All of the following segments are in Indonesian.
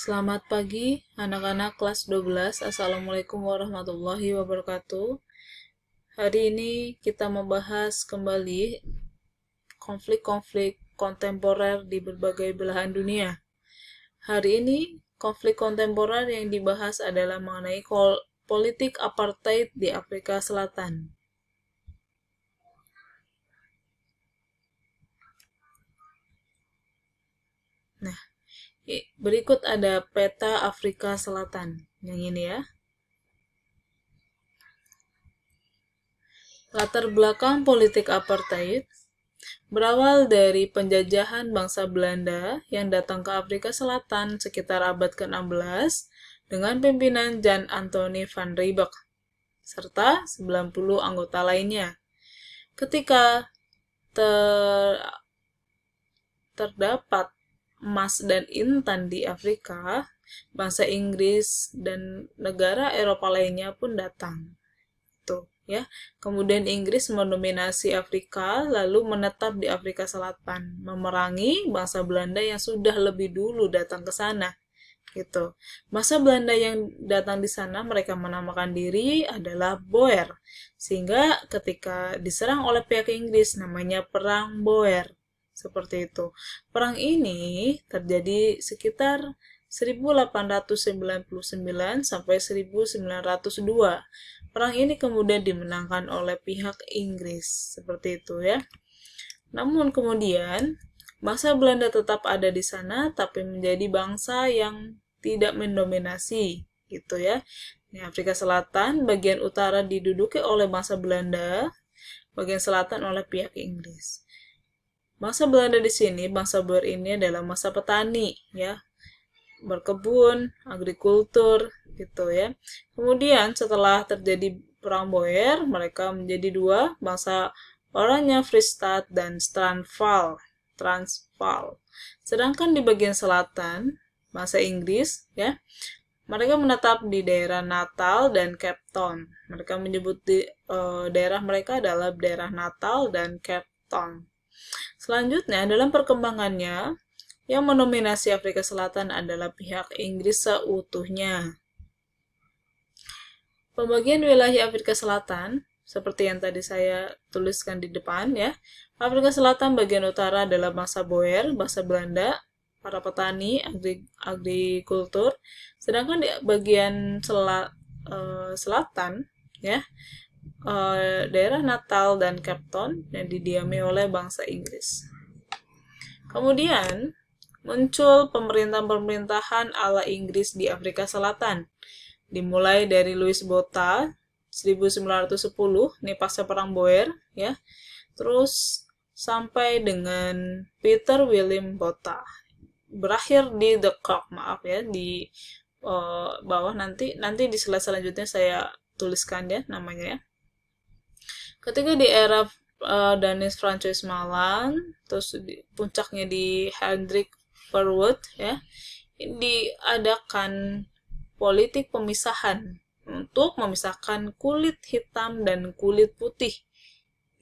Selamat pagi, anak-anak kelas 12. Assalamualaikum warahmatullahi wabarakatuh. Hari ini kita membahas kembali konflik-konflik kontemporer di berbagai belahan dunia. Hari ini, konflik kontemporer yang dibahas adalah mengenai politik apartheid di Afrika Selatan. Nah, berikut ada peta Afrika Selatan. Yang ini ya. Latar belakang politik apartheid berawal dari penjajahan bangsa Belanda yang datang ke Afrika Selatan sekitar abad ke-16 dengan pimpinan Jan Anthony van Riebeeck serta 90 anggota lainnya. Ketika terdapat emas dan intan di Afrika, bangsa Inggris dan negara Eropa lainnya pun datang. Tuh, ya. Kemudian Inggris mendominasi Afrika, lalu menetap di Afrika Selatan, memerangi bangsa Belanda yang sudah lebih dulu datang ke sana. Gitu. Bangsa Belanda yang datang di sana, mereka menamakan diri adalah Boer. Sehingga ketika diserang oleh pihak Inggris, namanya Perang Boer. Seperti itu. Perang ini terjadi sekitar 1899 sampai 1902. Perang ini kemudian dimenangkan oleh pihak Inggris. Seperti itu ya. Namun kemudian, bangsa Belanda tetap ada di sana, tapi menjadi bangsa yang tidak mendominasi. Gitu ya. Di Afrika Selatan, bagian utara diduduki oleh bangsa Belanda, bagian selatan oleh pihak Inggris. Bangsa Belanda di sini, bangsa Boer ini adalah masa petani, ya, berkebun, agrikultur, gitu ya. Kemudian setelah terjadi perang Boer, mereka menjadi dua, bangsa oranye Vrystaat dan Transvaal. Sedangkan di bagian selatan, bangsa Inggris, ya, mereka menetap di daerah Natal dan Cape Town. Mereka menyebut daerah mereka adalah daerah Natal dan Cape Town. Selanjutnya, dalam perkembangannya, yang mendominasi Afrika Selatan adalah pihak Inggris seutuhnya. Pembagian wilayah Afrika Selatan, seperti yang tadi saya tuliskan di depan ya. Afrika Selatan bagian utara adalah bangsa Boer, bangsa Belanda, para petani, agrikultur. Sedangkan di bagian selatan ya, daerah Natal dan Cape Town yang didiami oleh bangsa Inggris. Kemudian muncul pemerintahan ala Inggris di Afrika Selatan, dimulai dari Louis Botha 1910, ini pasca perang Boer ya, terus sampai dengan Peter William Botha, berakhir di The Klerk, maaf ya, di bawah nanti di slide selanjutnya saya tuliskan ya namanya ya. Ketika di era Danish Francois Malan, terus puncaknya di Hendrik Verwoerd ya, diadakan politik pemisahan untuk memisahkan kulit hitam dan kulit putih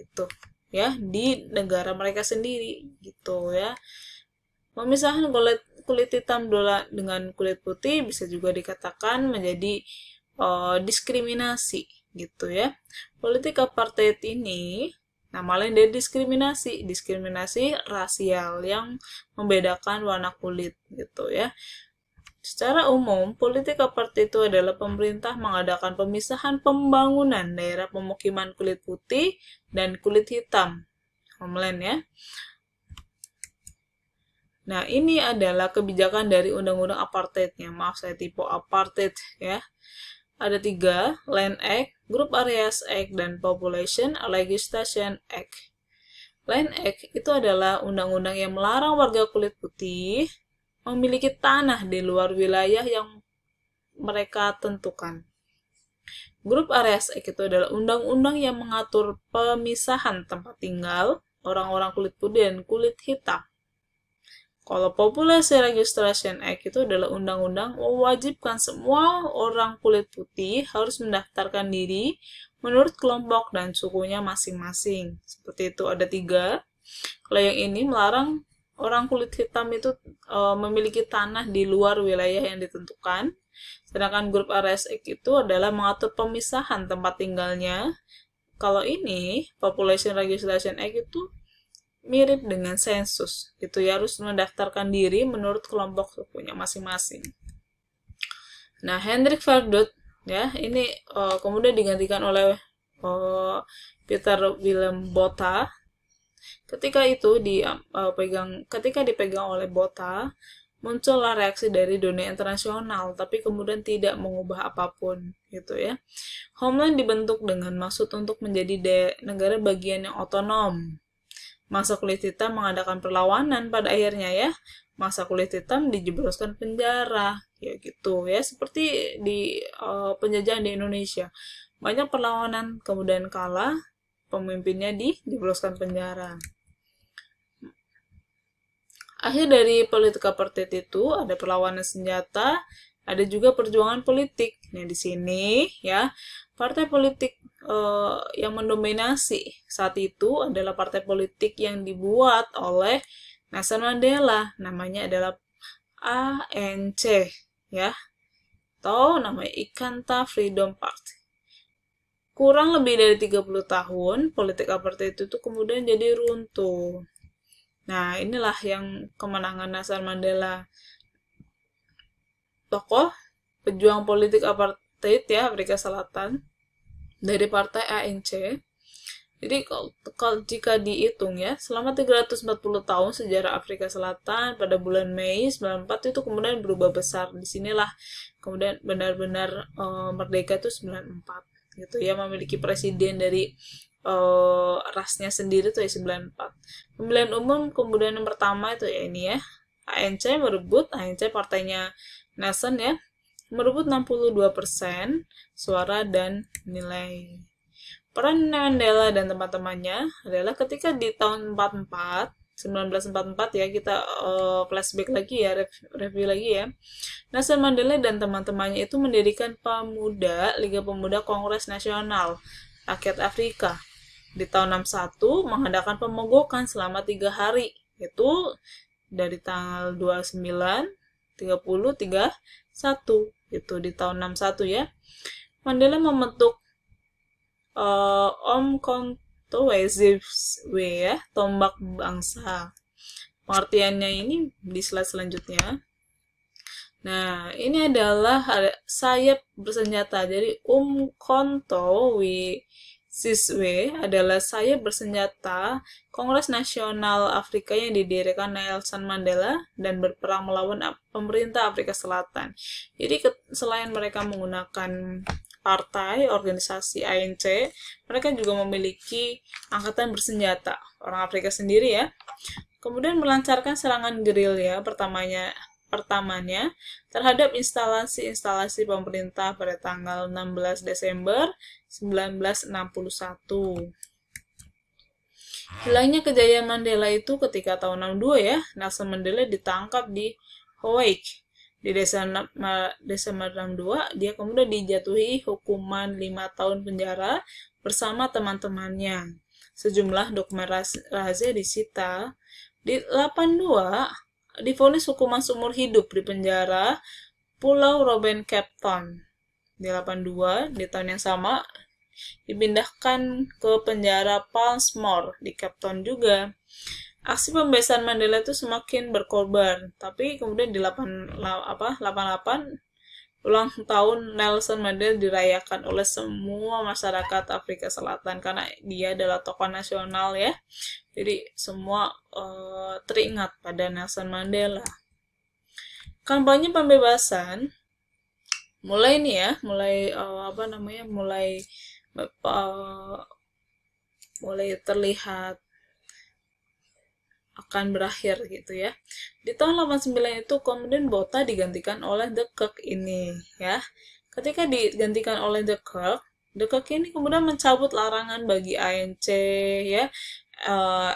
gitu ya di negara mereka sendiri gitu ya. Memisahkan kulit hitam dengan kulit putih bisa juga dikatakan menjadi diskriminasi gitu ya. Politik apartheid ini nama lain dari diskriminasi rasial yang membedakan warna kulit gitu ya. Secara umum, politik apartheid itu adalah pemerintah mengadakan pemisahan pembangunan daerah pemukiman kulit putih dan kulit hitam. Homeland ya. Nah, ini adalah kebijakan dari undang-undang apartheidnya. Maaf, saya tipe apartheid ya. Ada 3, Land Act, Group Areas Act, dan Population Legislation Act. Land Act itu adalah undang-undang yang melarang warga kulit putih memiliki tanah di luar wilayah yang mereka tentukan. Group Areas Act itu adalah undang-undang yang mengatur pemisahan tempat tinggal orang-orang kulit putih dan kulit hitam. Kalau Population Registration Act itu adalah undang-undang mewajibkan semua orang kulit putih harus mendaftarkan diri menurut kelompok dan sukunya masing-masing. Seperti itu ada 3. Kalau yang ini melarang orang kulit hitam itu memiliki tanah di luar wilayah yang ditentukan. Sedangkan grup Areas Act itu adalah mengatur pemisahan tempat tinggalnya. Kalau ini, Population Registration Act itu mirip dengan sensus. Itu ya, harus mendaftarkan diri menurut kelompok sukunya masing-masing. Nah, Hendrik Verwoerd ya, ini kemudian digantikan oleh Peter Willem Botha. Ketika dipegang oleh Botha, muncullah reaksi dari dunia internasional, tapi kemudian tidak mengubah apapun, gitu ya. Homeland dibentuk dengan maksud untuk menjadi negara bagian yang otonom. Masa kulit hitam mengadakan perlawanan pada akhirnya ya. Masa kulit hitam dijebloskan penjara, ya gitu ya. Seperti di penjajahan di Indonesia. Banyak perlawanan, kemudian kalah, pemimpinnya dijebloskan penjara. Akhir dari politik apartheid itu ada perlawanan senjata, ada juga perjuangan politik. Nah, di sini ya, partai politik yang mendominasi saat itu adalah partai politik yang dibuat oleh Nelson Mandela. Namanya adalah ANC ya. Atau namanya Inkatha Freedom Party. Kurang lebih dari 30 tahun, politik apartheid itu kemudian jadi runtuh. Nah, inilah yang kemenangan Nelson Mandela. Tokoh pejuang politik apartheid ya, Afrika Selatan, dari partai ANC. Jadi, kalau jika dihitung ya, selama 340 tahun sejarah Afrika Selatan, pada bulan Mei 94 itu kemudian berubah besar. Disinilah kemudian benar-benar merdeka itu 94. Gitu ya, memiliki presiden dari rasnya sendiri tuh ya 94. Pemilihan umum kemudian yang pertama itu ya ini ya, ANC partainya Nelson ya, merebut 62% suara dan nilai. Peran Mandela dan teman-temannya adalah ketika di tahun 1944 ya, kita flashback lagi ya, review lagi ya. Nelson Mandela dan teman-temannya itu mendirikan Liga Pemuda Kongres Nasional Rakyat Afrika. Di tahun 61 mengadakan pemogokan selama 3 hari, itu dari tanggal 29, 30, 31, itu di tahun 61 ya. Mandela membentuk Umkhonto Weziwe ya, tombak bangsa. Pengertiannya ini di slide selanjutnya. Nah, ini adalah sayap bersenjata. Jadi Umkhonto Weziwe adalah sayap bersenjata Kongres Nasional Afrika yang didirikan Nelson Mandela dan berperang melawan pemerintah Afrika Selatan. Jadi selain mereka menggunakan partai, organisasi ANC, mereka juga memiliki angkatan bersenjata, orang Afrika sendiri ya. Kemudian melancarkan serangan gerilya pertamanya terhadap instalasi-instalasi pemerintah pada tanggal 16 Desember 1961. Hilangnya kejayaan Mandela itu ketika tahun 62 ya, Nelson Mandela ditangkap di Hawaii. Di Desember 62, dia kemudian dijatuhi hukuman 5 tahun penjara bersama teman-temannya. Sejumlah dokumen rahasia disita. Di 82, divonis hukuman seumur hidup di penjara Pulau Robben Cape Town. Di 82, di tahun yang sama, dipindahkan ke penjara Palmsmore di Cape Town juga. Aksi pembebasan Mandela itu semakin berkorban, tapi kemudian di 88 ulang tahun Nelson Mandela dirayakan oleh semua masyarakat Afrika Selatan karena dia adalah tokoh nasional ya. Jadi semua teringat pada Nelson Mandela. Kampanye pembebasan mulai terlihat akan berakhir gitu ya. Di tahun 89 itu kemudian Botha digantikan oleh De Klerk ini ya. Ketika digantikan oleh De Klerk ini kemudian mencabut larangan bagi ANC ya,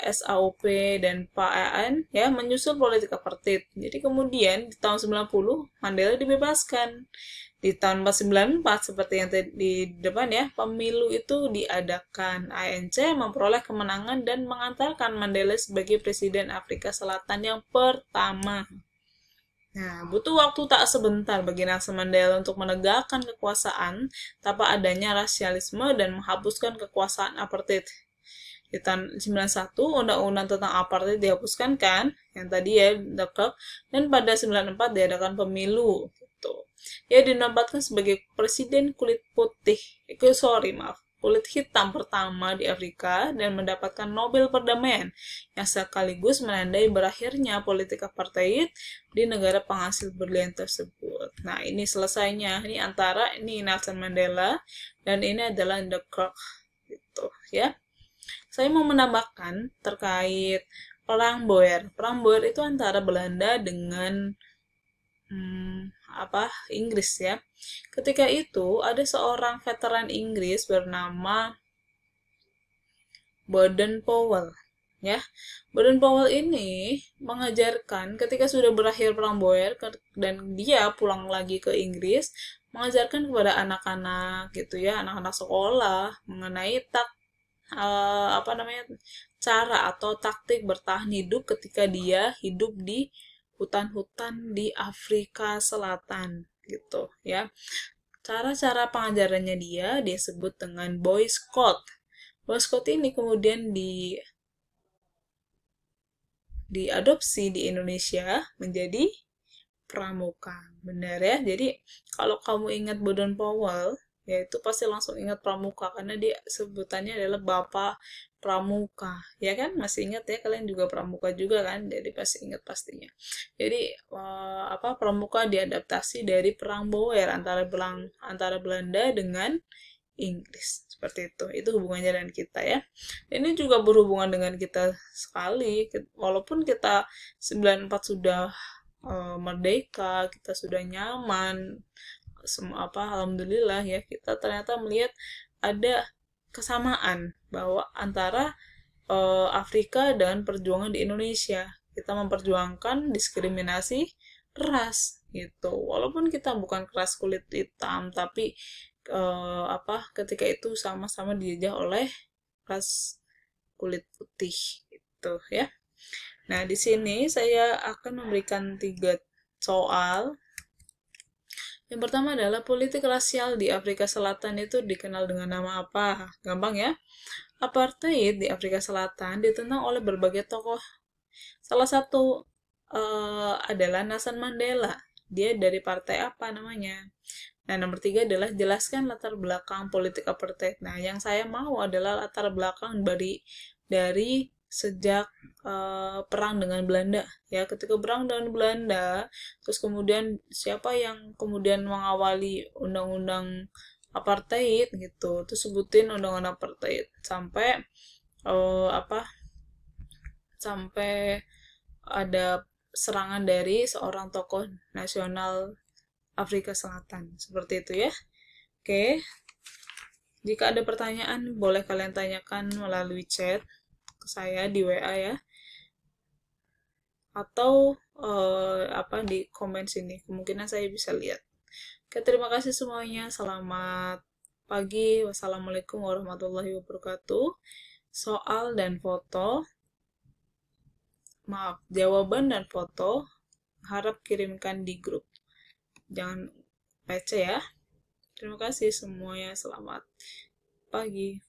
SAUP dan PAN ya menyusul politik apartheid. Jadi kemudian di tahun 90 Mandela dibebaskan. Di tahun 1994, seperti yang tadi di depan ya, pemilu itu diadakan. ANC memperoleh kemenangan dan mengantarkan Mandela sebagai Presiden Afrika Selatan yang pertama. Nah, butuh waktu tak sebentar bagi Nelson Mandela untuk menegakkan kekuasaan tanpa adanya rasialisme dan menghapuskan kekuasaan apartheid. Di tahun 91, undang-undang tentang apartheid dihapuskan kan, yang tadi ya, dan pada 94 diadakan pemilu. Gitu. Ia dinobatkan sebagai presiden kulit putih, kulit hitam pertama di Afrika dan mendapatkan Nobel Perdamaian yang sekaligus menandai berakhirnya politik apartheid di negara penghasil berlian tersebut. Nah, ini selesainya. Ini Nelson Mandela dan ini adalah de Klerk gitu ya. Saya mau menambahkan terkait Perang Boer. Perang Boer itu antara Belanda dengan Inggris ya. Ketika itu ada seorang veteran Inggris bernama Baden-Powell ya. Baden-Powell ini mengajarkan ketika sudah berakhir Perang Boer dan dia pulang lagi ke Inggris, mengajarkan kepada anak-anak gitu ya, anak-anak sekolah mengenai cara atau taktik bertahan hidup ketika dia hidup di hutan-hutan di Afrika Selatan gitu ya. Cara-cara pengajarannya dia disebut dengan Boy Scout. Boy Scout ini kemudian diadopsi di Indonesia menjadi pramuka. Benar ya? Jadi kalau kamu ingat Baden-Powell, ya itu pasti langsung ingat pramuka karena dia sebutannya adalah Bapak Pramuka, ya kan? Masih ingat ya, kalian juga pramuka juga kan? Jadi pasti ingat pastinya. Jadi pramuka diadaptasi dari Perang Boer antara Belanda dengan Inggris. Seperti itu. Itu hubungannya dengan kita ya. Ini juga berhubungan dengan kita sekali. Walaupun kita 94 sudah merdeka, kita sudah nyaman, alhamdulillah ya, kita ternyata melihat ada kesamaan bahwa antara Afrika dan perjuangan di Indonesia. Kita memperjuangkan diskriminasi ras gitu. Walaupun kita bukan keras kulit hitam, tapi ketika itu sama-sama dijajah oleh ras kulit putih gitu ya. Nah, di sini saya akan memberikan 3 soal. Yang pertama adalah politik rasial di Afrika Selatan itu dikenal dengan nama apa? Gampang ya. Apartheid di Afrika Selatan ditentang oleh berbagai tokoh. Salah satu adalah Nelson Mandela. Dia dari partai apa namanya? Nah, nomor 3 adalah jelaskan latar belakang politik apartheid. Nah, yang saya mau adalah latar belakang dari sejak perang dengan Belanda ya, ketika perang dengan Belanda, terus kemudian siapa yang kemudian mengawali undang-undang apartheid gitu, terus sebutin undang-undang apartheid sampai sampai ada serangan dari seorang tokoh nasional Afrika Selatan, seperti itu ya. Oke, jika ada pertanyaan boleh kalian tanyakan melalui chat saya di WA ya, atau di komen sini, kemungkinan saya bisa lihat. Oke, terima kasih semuanya, selamat pagi, wassalamualaikum warahmatullahi wabarakatuh. Soal dan foto, jawaban dan foto harap kirimkan di grup, jangan PC ya. Terima kasih semuanya, selamat pagi.